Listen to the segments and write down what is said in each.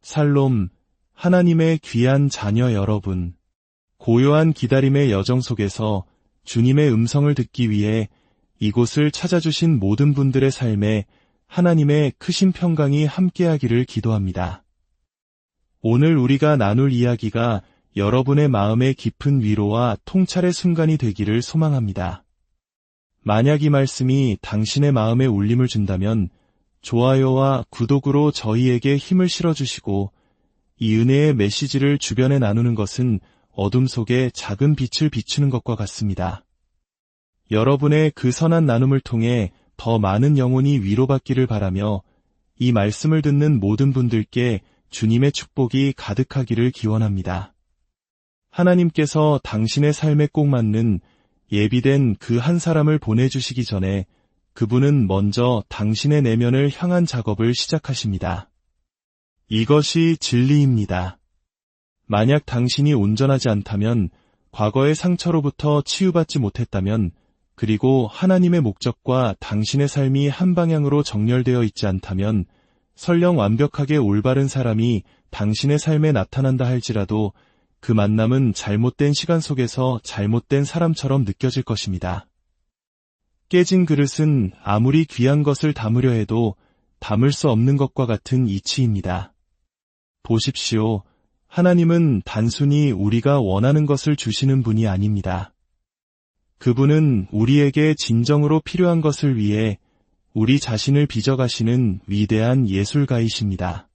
샬롬, 하나님의 귀한 자녀 여러분. 고요한 기다림의 여정 속에서 주님의 음성을 듣기 위해 이곳을 찾아주신 모든 분들의 삶에 하나님의 크신 평강이 함께하기를 기도합니다. 오늘 우리가 나눌 이야기가 여러분의 마음의 깊은 위로와 통찰의 순간이 되기를 소망합니다. 만약 이 말씀이 당신의 마음에 울림을 준다면 좋아요와 구독으로 저희에게 힘을 실어주시고 이 은혜의 메시지를 주변에 나누는 것은 어둠 속에 작은 빛을 비추는 것과 같습니다. 여러분의 그 선한 나눔을 통해 더 많은 영혼이 위로받기를 바라며 이 말씀을 듣는 모든 분들께 주님의 축복이 가득하기를 기원합니다. 하나님께서 당신의 삶에 꼭 맞는 예비된 그 한 사람을 보내주시기 전에 그분은 먼저 당신의 내면을 향한 작업을 시작하십니다. 이것이 진리입니다. 만약 당신이 온전하지 않다면, 과거의 상처로부터 치유받지 못했다면, 그리고 하나님의 목적과 당신의 삶이 한 방향으로 정렬되어 있지 않다면, 설령 완벽하게 올바른 사람이 당신의 삶에 나타난다 할지라도 그 만남은 잘못된 시간 속에서 잘못된 사람처럼 느껴질 것입니다. 깨진 그릇은 아무리 귀한 것을 담으려 해도 담을 수 없는 것과 같은 이치입니다. 보십시오. 하나님은 단순히 우리가 원하는 것을 주시는 분이 아닙니다. 그분은 우리에게 진정으로 필요한 것을 위해 우리 자신을 빚어가시는 위대한 예술가이십니다.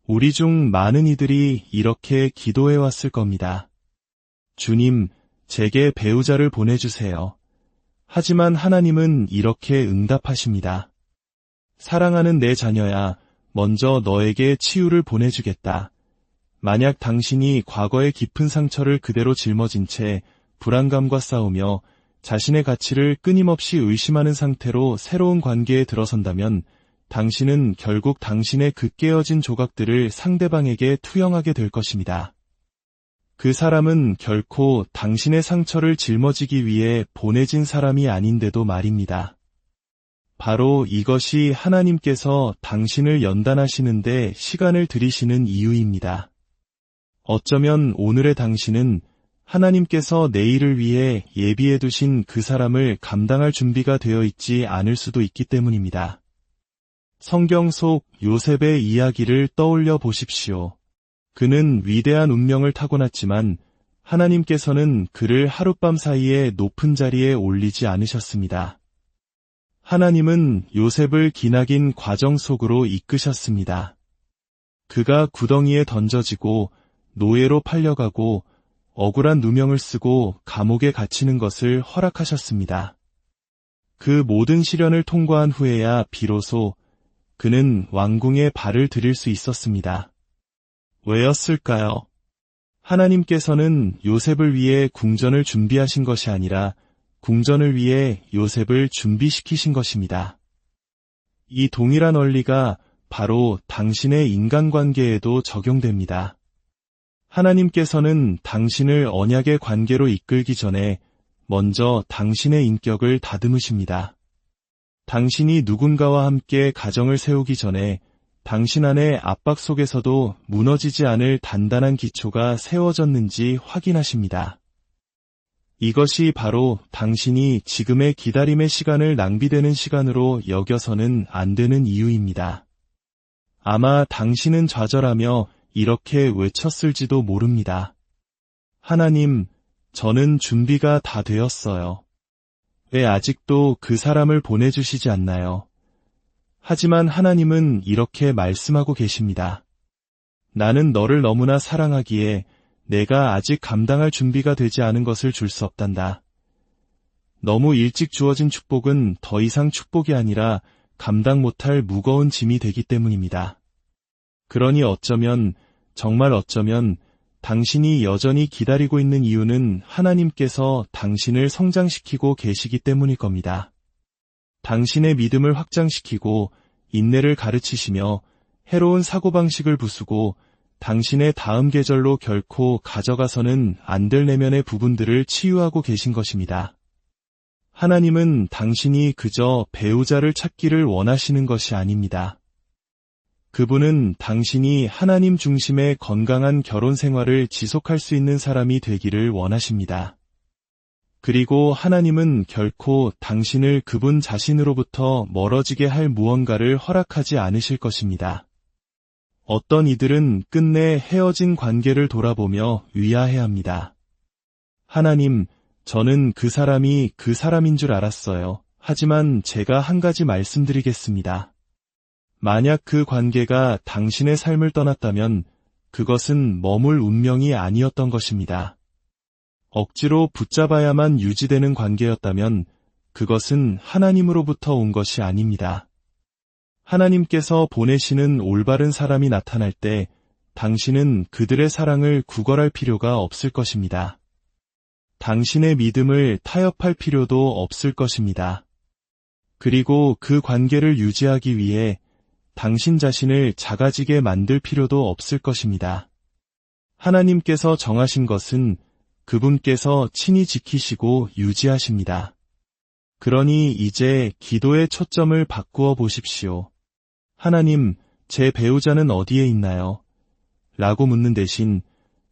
우리 중 많은 이들이 이렇게 기도해왔을 겁니다. 주님, 제게 배우자를 보내주세요. 하지만 하나님은 이렇게 응답하십니다. 사랑하는 내 자녀야, 먼저 너에게 치유를 보내주겠다. 만약 당신이 과거의 깊은 상처를 그대로 짊어진 채 불안감과 싸우며 자신의 가치를 끊임없이 의심하는 상태로 새로운 관계에 들어선다면 당신은 결국 당신의 그 깨어진 조각들을 상대방에게 투영하게 될 것입니다. 그 사람은 결코 당신의 상처를 짊어지기 위해 보내진 사람이 아닌데도 말입니다. 바로 이것이 하나님께서 당신을 연단하시는데 시간을 들이시는 이유입니다. 어쩌면 오늘의 당신은 하나님께서 내일을 위해 예비해 두신 그 사람을 감당할 준비가 되어 있지 않을 수도 있기 때문입니다. 성경 속 요셉의 이야기를 떠올려 보십시오. 그는 위대한 운명을 타고났지만 하나님께서는 그를 하룻밤 사이에 높은 자리에 올리지 않으셨습니다. 하나님은 요셉을 기나긴 과정 속으로 이끄셨습니다. 그가 구덩이에 던져지고 노예로 팔려가고 억울한 누명을 쓰고 감옥에 갇히는 것을 허락하셨습니다. 그 모든 시련을 통과한 후에야 비로소 그는 왕궁에 발을 들일 수 있었습니다. 왜였을까요? 하나님께서는 요셉을 위해 궁전을 준비하신 것이 아니라 궁전을 위해 요셉을 준비시키신 것입니다. 이 동일한 원리가 바로 당신의 인간관계에도 적용됩니다. 하나님께서는 당신을 언약의 관계로 이끌기 전에 먼저 당신의 인격을 다듬으십니다. 당신이 누군가와 함께 가정을 세우기 전에 당신 안의 압박 속에서도 무너지지 않을 단단한 기초가 세워졌는지 확인하십니다. 이것이 바로 당신이 지금의 기다림의 시간을 낭비되는 시간으로 여겨서는 안 되는 이유입니다. 아마 당신은 좌절하며 이렇게 외쳤을지도 모릅니다. 하나님, 저는 준비가 다 되었어요. 왜 아직도 그 사람을 보내주시지 않나요? 하지만 하나님은 이렇게 말씀하고 계십니다. 나는 너를 너무나 사랑하기에 내가 아직 감당할 준비가 되지 않은 것을 줄 수 없단다. 너무 일찍 주어진 축복은 더 이상 축복이 아니라 감당 못할 무거운 짐이 되기 때문입니다. 그러니 어쩌면, 정말 어쩌면 당신이 여전히 기다리고 있는 이유는 하나님께서 당신을 성장시키고 계시기 때문일 겁니다. 당신의 믿음을 확장시키고 인내를 가르치시며 해로운 사고방식을 부수고 당신의 다음 계절로 결코 가져가서는 안 될 내면의 부분들을 치유하고 계신 것입니다. 하나님은 당신이 그저 배우자를 찾기를 원하시는 것이 아닙니다. 그분은 당신이 하나님 중심의 건강한 결혼 생활을 지속할 수 있는 사람이 되기를 원하십니다. 그리고 하나님은 결코 당신을 그분 자신으로부터 멀어지게 할 무언가를 허락하지 않으실 것입니다. 어떤 이들은 끝내 헤어진 관계를 돌아보며 위아해합니다. 하나님, 저는 그 사람이 그 사람인 줄 알았어요. 하지만 제가 한 가지 말씀드리겠습니다. 만약 그 관계가 당신의 삶을 떠났다면 그것은 머물 운명이 아니었던 것입니다. 억지로 붙잡아야만 유지되는 관계였다면 그것은 하나님으로부터 온 것이 아닙니다. 하나님께서 보내시는 올바른 사람이 나타날 때 당신은 그들의 사랑을 구걸할 필요가 없을 것입니다. 당신의 믿음을 타협할 필요도 없을 것입니다. 그리고 그 관계를 유지하기 위해 당신 자신을 작아지게 만들 필요도 없을 것입니다. 하나님께서 정하신 것은 그분께서 친히 지키시고 유지하십니다. 그러니 이제 기도의 초점을 바꾸어 보십시오. 하나님, 제 배우자는 어디에 있나요? 라고 묻는 대신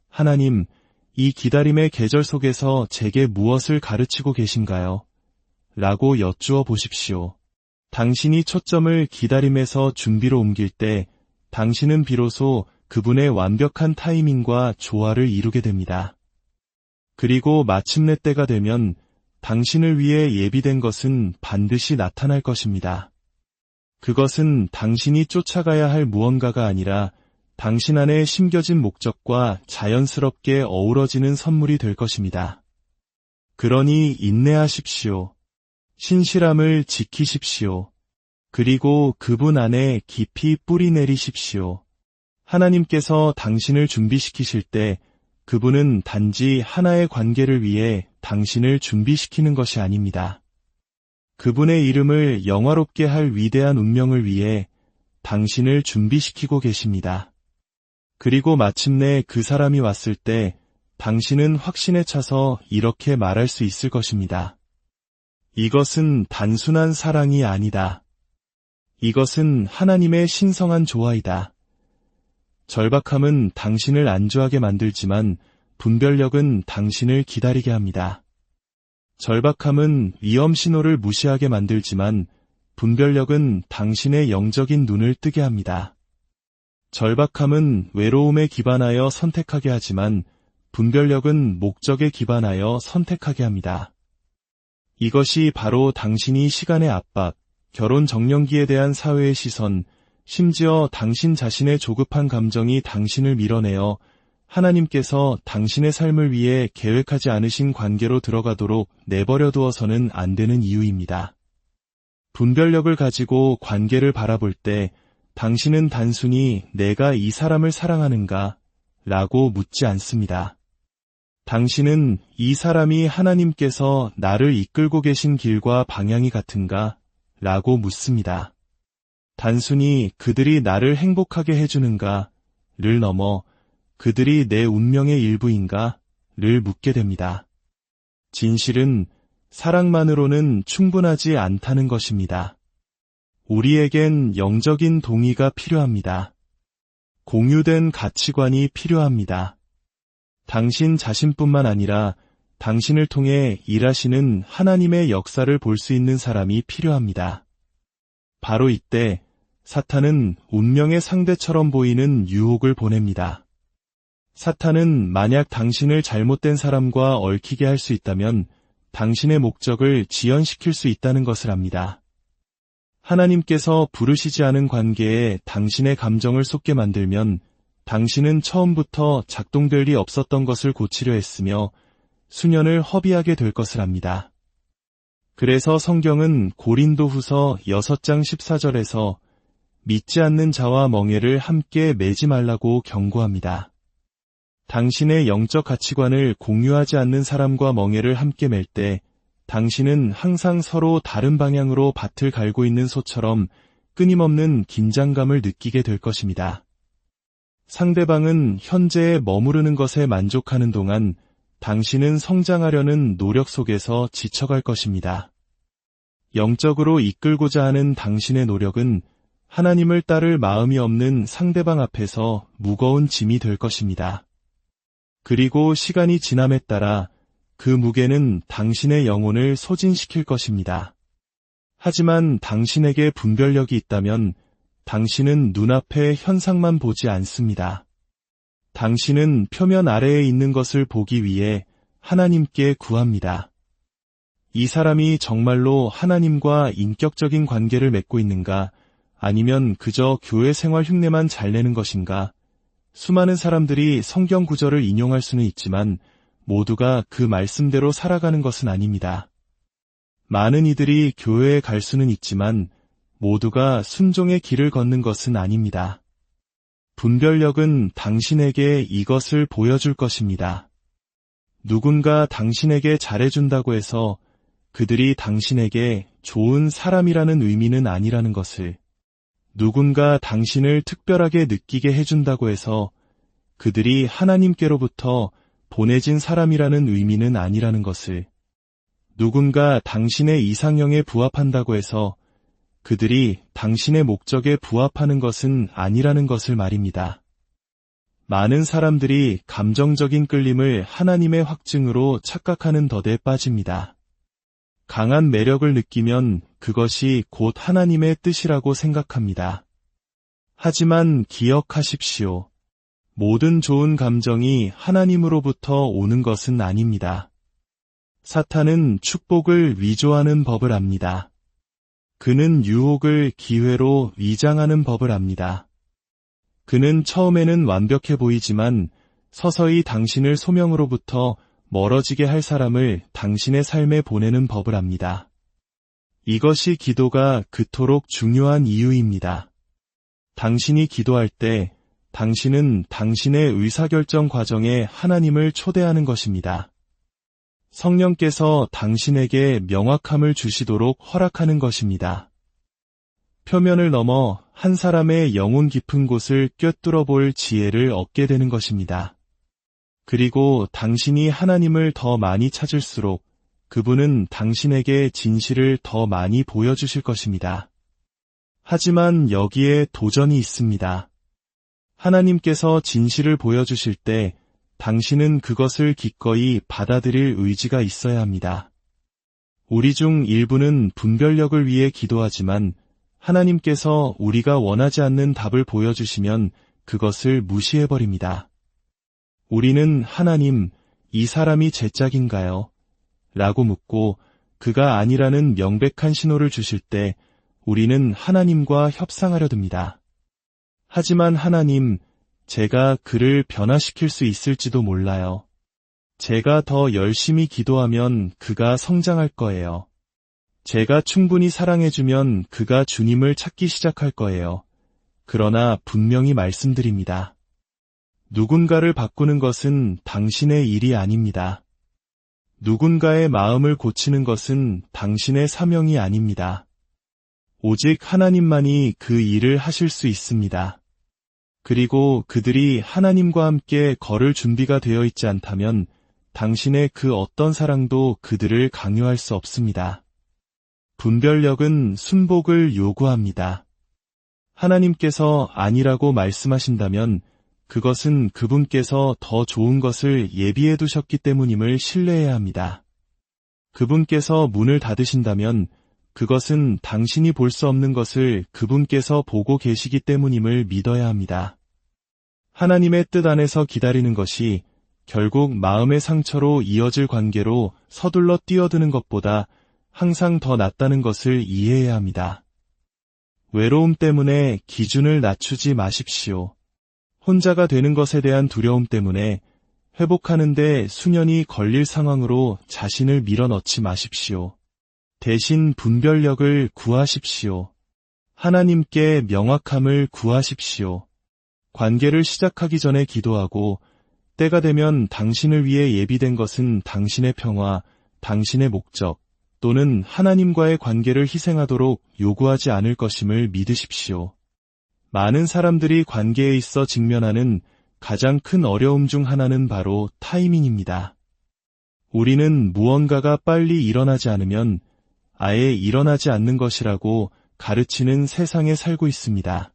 하나님, 이 기다림의 계절 속에서 제게 무엇을 가르치고 계신가요? 라고 여쭈어 보십시오. 당신이 초점을 기다림에서 준비로 옮길 때 당신은 비로소 그분의 완벽한 타이밍과 조화를 이루게 됩니다. 그리고 마침내 때가 되면 당신을 위해 예비된 것은 반드시 나타날 것입니다. 그것은 당신이 쫓아가야 할 무언가가 아니라 당신 안에 심겨진 목적과 자연스럽게 어우러지는 선물이 될 것입니다. 그러니 인내하십시오. 신실함을 지키십시오. 그리고 그분 안에 깊이 뿌리 내리십시오. 하나님께서 당신을 준비시키실 때 그분은 단지 하나의 관계를 위해 당신을 준비시키는 것이 아닙니다. 그분의 이름을 영화롭게 할 위대한 운명을 위해 당신을 준비시키고 계십니다. 그리고 마침내 그 사람이 왔을 때 당신은 확신에 차서 이렇게 말할 수 있을 것입니다. 이것은 단순한 사랑이 아니다. 이것은 하나님의 신성한 조화이다. 절박함은 당신을 안주하게 만들지만 분별력은 당신을 기다리게 합니다. 절박함은 위험 신호를 무시하게 만들지만 분별력은 당신의 영적인 눈을 뜨게 합니다. 절박함은 외로움에 기반하여 선택하게 하지만 분별력은 목적에 기반하여 선택하게 합니다. 이것이 바로 당신이 시간의 압박, 결혼 정년기에 대한 사회의 시선, 심지어 당신 자신의 조급한 감정이 당신을 밀어내어 하나님께서 당신의 삶을 위해 계획하지 않으신 관계로 들어가도록 내버려 두어서는 안 되는 이유입니다. 분별력을 가지고 관계를 바라볼 때 당신은 단순히 내가 이 사람을 사랑하는가? 라고 묻지 않습니다. 당신은 이 사람이 하나님께서 나를 이끌고 계신 길과 방향이 같은가? 라고 묻습니다. 단순히 그들이 나를 행복하게 해주는가?를 넘어 그들이 내 운명의 일부인가?를 묻게 됩니다. 진실은 사랑만으로는 충분하지 않다는 것입니다. 우리에겐 영적인 동의가 필요합니다. 공유된 가치관이 필요합니다. 당신 자신뿐만 아니라 당신을 통해 일하시는 하나님의 역사를 볼 수 있는 사람이 필요합니다. 바로 이때 사탄은 운명의 상대처럼 보이는 유혹을 보냅니다. 사탄은 만약 당신을 잘못된 사람과 얽히게 할 수 있다면 당신의 목적을 지연시킬 수 있다는 것을 압니다. 하나님께서 부르시지 않은 관계에 당신의 감정을 쏟게 만들면 당신은 처음부터 작동될 리 없었던 것을 고치려 했으며 수년을 허비하게 될 것을 압니다. 그래서 성경은 고린도후서 6장 14절에서 믿지 않는 자와 멍에를 함께 매지 말라고 경고합니다. 당신의 영적 가치관을 공유하지 않는 사람과 멍에를 함께 맬 때 당신은 항상 서로 다른 방향으로 밭을 갈고 있는 소처럼 끊임없는 긴장감을 느끼게 될 것입니다. 상대방은 현재에 머무르는 것에 만족하는 동안 당신은 성장하려는 노력 속에서 지쳐갈 것입니다. 영적으로 이끌고자 하는 당신의 노력은 하나님을 따를 마음이 없는 상대방 앞에서 무거운 짐이 될 것입니다. 그리고 시간이 지남에 따라 그 무게는 당신의 영혼을 소진시킬 것입니다. 하지만 당신에게 분별력이 있다면 당신은 눈앞의 현상만 보지 않습니다. 당신은 표면 아래에 있는 것을 보기 위해 하나님께 구합니다. 이 사람이 정말로 하나님과 인격적인 관계를 맺고 있는가, 아니면 그저 교회 생활 흉내만 잘 내는 것인가? 수많은 사람들이 성경 구절을 인용할 수는 있지만 모두가 그 말씀대로 살아가는 것은 아닙니다. 많은 이들이 교회에 갈 수는 있지만 모두가 순종의 길을 걷는 것은 아닙니다. 분별력은 당신에게 이것을 보여줄 것입니다. 누군가 당신에게 잘해준다고 해서 그들이 당신에게 좋은 사람이라는 의미는 아니라는 것을, 누군가 당신을 특별하게 느끼게 해준다고 해서 그들이 하나님께로부터 보내진 사람이라는 의미는 아니라는 것을, 누군가 당신의 이상형에 부합한다고 해서 그들이 당신의 목적에 부합하는 것은 아니라는 것을 말입니다. 많은 사람들이 감정적인 끌림을 하나님의 확증으로 착각하는 덫에 빠집니다. 강한 매력을 느끼면 그것이 곧 하나님의 뜻이라고 생각합니다. 하지만 기억하십시오. 모든 좋은 감정이 하나님으로부터 오는 것은 아닙니다. 사탄은 축복을 위조하는 법을 압니다. 그는 유혹을 기회로 위장하는 법을 압니다. 그는 처음에는 완벽해 보이지만 서서히 당신을 소명으로부터 멀어지게 할 사람을 당신의 삶에 보내는 법을 압니다. 이것이 기도가 그토록 중요한 이유입니다. 당신이 기도할 때 당신은 당신의 의사결정 과정에 하나님을 초대하는 것입니다. 성령께서 당신에게 명확함을 주시도록 허락하는 것입니다. 표면을 넘어 한 사람의 영혼 깊은 곳을 꿰뚫어 볼 지혜를 얻게 되는 것입니다. 그리고 당신이 하나님을 더 많이 찾을수록 그분은 당신에게 진실을 더 많이 보여주실 것입니다. 하지만 여기에 도전이 있습니다. 하나님께서 진실을 보여주실 때 당신은 그것을 기꺼이 받아들일 의지가 있어야 합니다. 우리 중 일부는 분별력을 위해 기도하지만 하나님께서 우리가 원하지 않는 답을 보여주시면 그것을 무시해버립니다. 우리는 하나님, 이 사람이 제 짝인가요? 라고 묻고 그가 아니라는 명백한 신호를 주실 때 우리는 하나님과 협상하려 듭니다. 하지만 하나님, 제가 그를 변화시킬 수 있을지도 몰라요. 제가 더 열심히 기도하면 그가 성장할 거예요. 제가 충분히 사랑해주면 그가 주님을 찾기 시작할 거예요. 그러나 분명히 말씀드립니다. 누군가를 바꾸는 것은 당신의 일이 아닙니다. 누군가의 마음을 고치는 것은 당신의 사명이 아닙니다. 오직 하나님만이 그 일을 하실 수 있습니다. 그리고 그들이 하나님과 함께 걸을 준비가 되어 있지 않다면 당신의 그 어떤 사랑도 그들을 강요할 수 없습니다. 분별력은 순복을 요구합니다. 하나님께서 아니라고 말씀하신다면 그것은 그분께서 더 좋은 것을 예비해 두셨기 때문임을 신뢰해야 합니다. 그분께서 문을 닫으신다면 그것은 당신이 볼 수 없는 것을 그분께서 보고 계시기 때문임을 믿어야 합니다. 하나님의 뜻 안에서 기다리는 것이 결국 마음의 상처로 이어질 관계로 서둘러 뛰어드는 것보다 항상 더 낫다는 것을 이해해야 합니다. 외로움 때문에 기준을 낮추지 마십시오. 혼자가 되는 것에 대한 두려움 때문에 회복하는데 수년이 걸릴 상황으로 자신을 밀어넣지 마십시오. 대신 분별력을 구하십시오. 하나님께 명확함을 구하십시오. 관계를 시작하기 전에 기도하고 때가 되면 당신을 위해 예비된 것은 당신의 평화, 당신의 목적 또는 하나님과의 관계를 희생하도록 요구하지 않을 것임을 믿으십시오. 많은 사람들이 관계에 있어 직면하는 가장 큰 어려움 중 하나는 바로 타이밍입니다. 우리는 무언가가 빨리 일어나지 않으면 아예 일어나지 않는 것이라고 가르치는 세상에 살고 있습니다.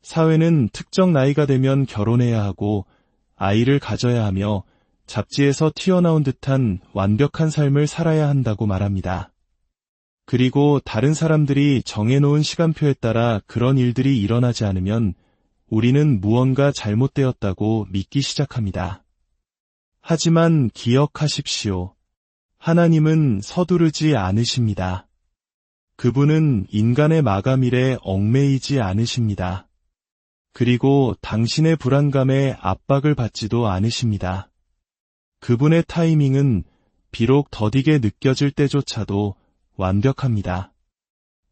사회는 특정 나이가 되면 결혼해야 하고 아이를 가져야 하며 잡지에서 튀어나온 듯한 완벽한 삶을 살아야 한다고 말합니다. 그리고 다른 사람들이 정해놓은 시간표에 따라 그런 일들이 일어나지 않으면 우리는 무언가 잘못되었다고 믿기 시작합니다. 하지만 기억하십시오. 하나님은 서두르지 않으십니다. 그분은 인간의 마감일에 얽매이지 않으십니다. 그리고 당신의 불안감에 압박을 받지도 않으십니다. 그분의 타이밍은 비록 더디게 느껴질 때조차도 완벽합니다.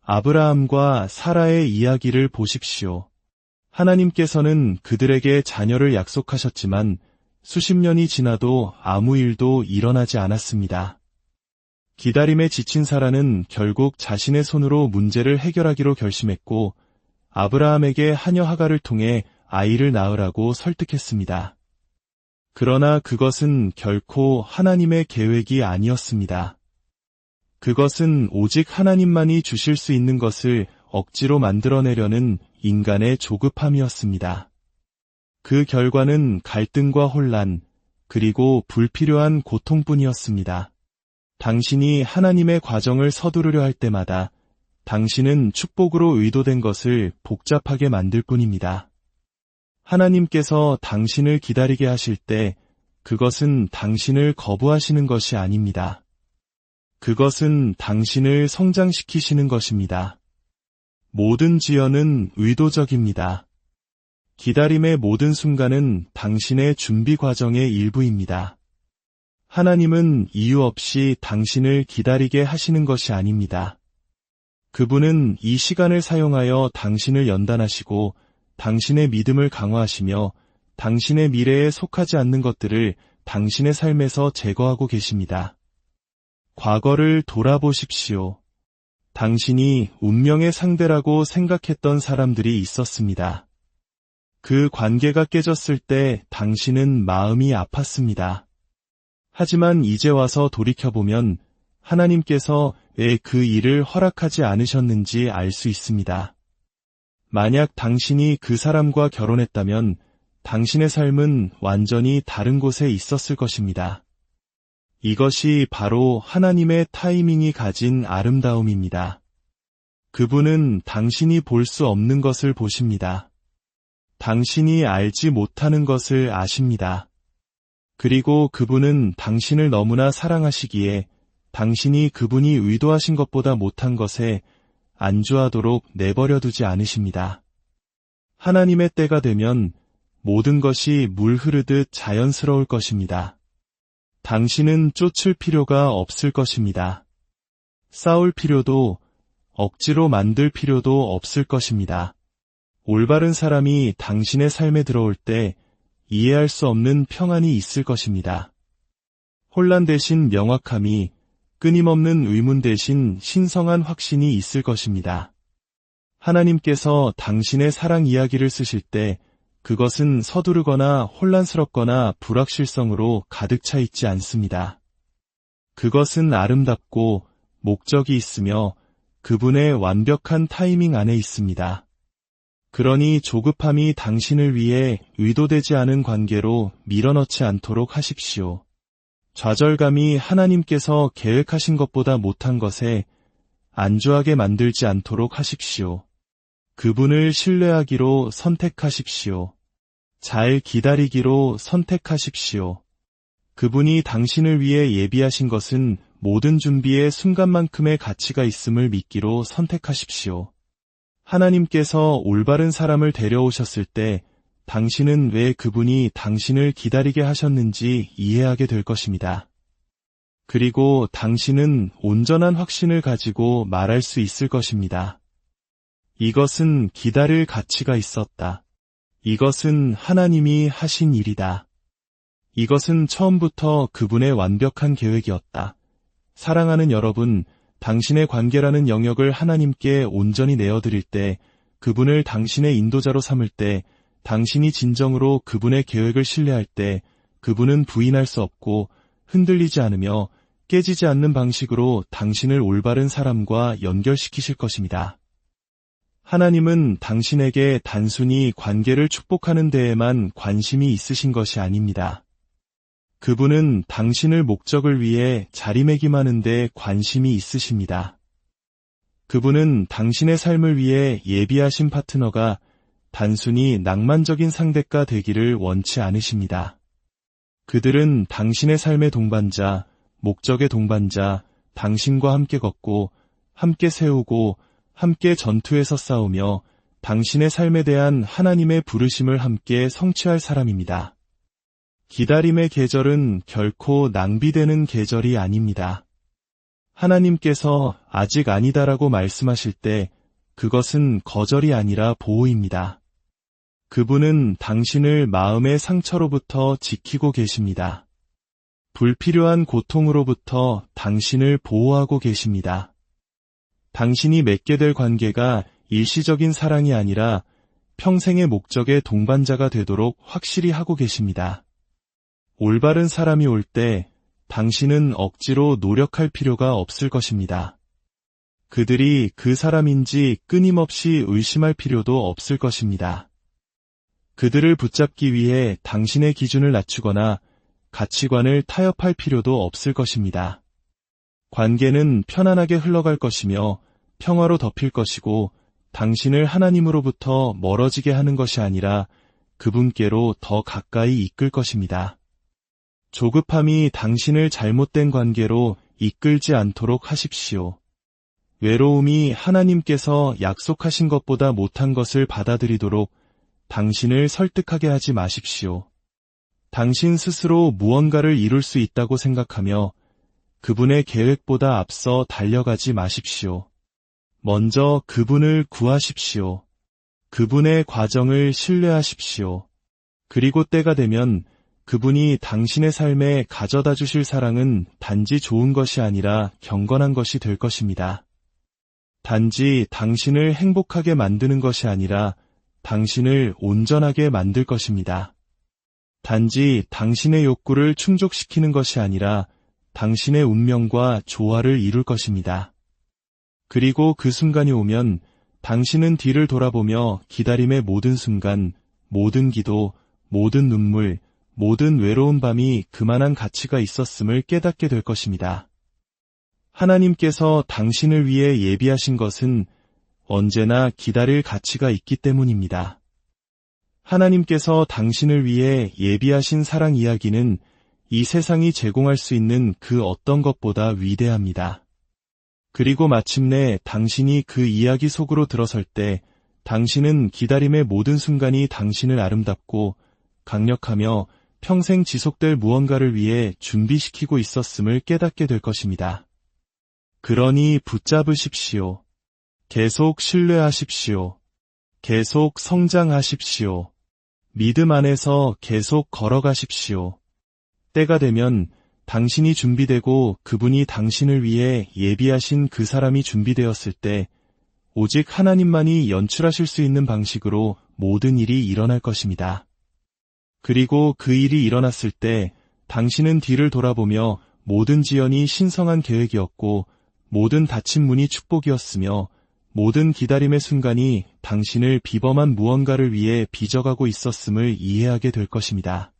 아브라함과 사라의 이야기를 보십시오. 하나님께서는 그들에게 자녀를 약속하셨지만 수십 년이 지나도 아무 일도 일어나지 않았습니다. 기다림에 지친 사라는 결국 자신의 손으로 문제를 해결하기로 결심했고 아브라함에게 하녀 하가를 통해 아이를 낳으라고 설득했습니다. 그러나 그것은 결코 하나님의 계획이 아니었습니다. 그것은 오직 하나님만이 주실 수 있는 것을 억지로 만들어내려는 인간의 조급함이었습니다. 그 결과는 갈등과 혼란, 그리고 불필요한 고통뿐이었습니다. 당신이 하나님의 과정을 서두르려 할 때마다 당신은 축복으로 의도된 것을 복잡하게 만들 뿐입니다. 하나님께서 당신을 기다리게 하실 때 그것은 당신을 거부하시는 것이 아닙니다. 그것은 당신을 성장시키시는 것입니다. 모든 지연은 의도적입니다. 기다림의 모든 순간은 당신의 준비 과정의 일부입니다. 하나님은 이유 없이 당신을 기다리게 하시는 것이 아닙니다. 그분은 이 시간을 사용하여 당신을 연단하시고 당신의 믿음을 강화하시며 당신의 미래에 속하지 않는 것들을 당신의 삶에서 제거하고 계십니다. 과거를 돌아보십시오. 당신이 운명의 상대라고 생각했던 사람들이 있었습니다. 그 관계가 깨졌을 때 당신은 마음이 아팠습니다. 하지만 이제 와서 돌이켜보면 하나님께서 왜 그 일을 허락하지 않으셨는지 알 수 있습니다. 만약 당신이 그 사람과 결혼했다면 당신의 삶은 완전히 다른 곳에 있었을 것입니다. 이것이 바로 하나님의 타이밍이 가진 아름다움입니다. 그분은 당신이 볼 수 없는 것을 보십니다. 당신이 알지 못하는 것을 아십니다. 그리고 그분은 당신을 너무나 사랑하시기에 당신이 그분이 의도하신 것보다 못한 것에 안주하도록 내버려두지 않으십니다. 하나님의 때가 되면 모든 것이 물 흐르듯 자연스러울 것입니다. 당신은 쫓을 필요가 없을 것입니다. 싸울 필요도 억지로 만들 필요도 없을 것입니다. 올바른 사람이 당신의 삶에 들어올 때 이해할 수 없는 평안이 있을 것입니다. 혼란 대신 명확함이, 끊임없는 의문 대신 신성한 확신이 있을 것입니다. 하나님께서 당신의 사랑 이야기를 쓰실 때 그것은 서두르거나 혼란스럽거나 불확실성으로 가득 차 있지 않습니다. 그것은 아름답고 목적이 있으며 그분의 완벽한 타이밍 안에 있습니다. 그러니 조급함이 당신을 위해 의도되지 않은 관계로 밀어넣지 않도록 하십시오. 좌절감이 하나님께서 계획하신 것보다 못한 것에 안주하게 만들지 않도록 하십시오. 그분을 신뢰하기로 선택하십시오. 잘 기다리기로 선택하십시오. 그분이 당신을 위해 예비하신 것은 모든 준비에 순간만큼의 가치가 있음을 믿기로 선택하십시오. 하나님께서 올바른 사람을 데려오셨을 때 당신은 왜 그분이 당신을 기다리게 하셨는지 이해하게 될 것입니다. 그리고 당신은 온전한 확신을 가지고 말할 수 있을 것입니다. 이것은 기다릴 가치가 있었다. 이것은 하나님이 하신 일이다. 이것은 처음부터 그분의 완벽한 계획이었다. 사랑하는 여러분, 당신의 관계라는 영역을 하나님께 온전히 내어드릴 때, 그분을 당신의 인도자로 삼을 때, 당신이 진정으로 그분의 계획을 신뢰할 때, 그분은 부인할 수 없고 흔들리지 않으며 깨지지 않는 방식으로 당신을 올바른 사람과 연결시키실 것입니다. 하나님은 당신에게 단순히 관계를 축복하는 데에만 관심이 있으신 것이 아닙니다. 그분은 당신을 목적을 위해 자리매김하는 데 관심이 있으십니다. 그분은 당신의 삶을 위해 예비하신 파트너가 단순히 낭만적인 상대가 되기를 원치 않으십니다. 그들은 당신의 삶의 동반자, 목적의 동반자, 당신과 함께 걷고, 함께 세우고, 함께 전투에서 싸우며 당신의 삶에 대한 하나님의 부르심을 함께 성취할 사람입니다. 기다림의 계절은 결코 낭비되는 계절이 아닙니다. 하나님께서 아직 아니다라고 말씀하실 때 그것은 거절이 아니라 보호입니다. 그분은 당신을 마음의 상처로부터 지키고 계십니다. 불필요한 고통으로부터 당신을 보호하고 계십니다. 당신이 맺게 될 관계가 일시적인 사랑이 아니라 평생의 목적의 동반자가 되도록 확실히 하고 계십니다. 올바른 사람이 올 때 당신은 억지로 노력할 필요가 없을 것입니다. 그들이 그 사람인지 끊임없이 의심할 필요도 없을 것입니다. 그들을 붙잡기 위해 당신의 기준을 낮추거나 가치관을 타협할 필요도 없을 것입니다. 관계는 편안하게 흘러갈 것이며 평화로 덮일 것이고 당신을 하나님으로부터 멀어지게 하는 것이 아니라 그분께로 더 가까이 이끌 것입니다. 조급함이 당신을 잘못된 관계로 이끌지 않도록 하십시오. 외로움이 하나님께서 약속하신 것보다 못한 것을 받아들이도록 당신을 설득하게 하지 마십시오. 당신 스스로 무언가를 이룰 수 있다고 생각하며 그분의 계획보다 앞서 달려가지 마십시오. 먼저 그분을 구하십시오. 그분의 과정을 신뢰하십시오. 그리고 때가 되면 그분이 당신의 삶에 가져다 주실 사랑은 단지 좋은 것이 아니라 경건한 것이 될 것입니다. 단지 당신을 행복하게 만드는 것이 아니라 당신을 온전하게 만들 것입니다. 단지 당신의 욕구를 충족시키는 것이 아니라 당신의 운명과 조화를 이룰 것입니다. 그리고 그 순간이 오면 당신은 뒤를 돌아보며 기다림의 모든 순간, 모든 기도, 모든 눈물, 모든 외로운 밤이 그만한 가치가 있었음을 깨닫게 될 것입니다. 하나님께서 당신을 위해 예비하신 것은 언제나 기다릴 가치가 있기 때문입니다. 하나님께서 당신을 위해 예비하신 사랑 이야기는 이 세상이 제공할 수 있는 그 어떤 것보다 위대합니다. 그리고 마침내 당신이 그 이야기 속으로 들어설 때 당신은 기다림의 모든 순간이 당신을 아름답고 강력하며 평생 지속될 무언가를 위해 준비시키고 있었음을 깨닫게 될 것입니다. 그러니 붙잡으십시오. 계속 신뢰하십시오. 계속 성장하십시오. 믿음 안에서 계속 걸어가십시오. 때가 되면 당신이 준비되고 그분이 당신을 위해 예비하신 그 사람이 준비되었을 때 오직 하나님만이 연출하실 수 있는 방식으로 모든 일이 일어날 것입니다. 그리고 그 일이 일어났을 때 당신은 뒤를 돌아보며 모든 지연이 신성한 계획이었고 모든 닫힌 문이 축복이었으며 모든 기다림의 순간이 당신을 비범한 무언가를 위해 빚어가고 있었음을 이해하게 될 것입니다.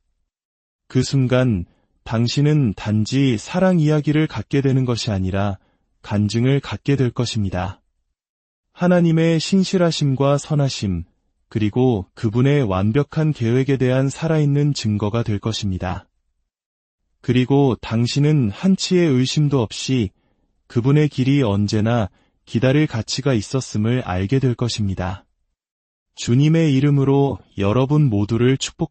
그 순간 당신은 단지 사랑 이야기를 갖게 되는 것이 아니라 간증을 갖게 될 것입니다. 하나님의 신실하심과 선하심, 그리고 그분의 완벽한 계획에 대한 살아있는 증거가 될 것입니다. 그리고 당신은 한치의 의심도 없이 그분의 길이 언제나 기다릴 가치가 있었음을 알게 될 것입니다. 주님의 이름으로 여러분 모두를 축복합니다.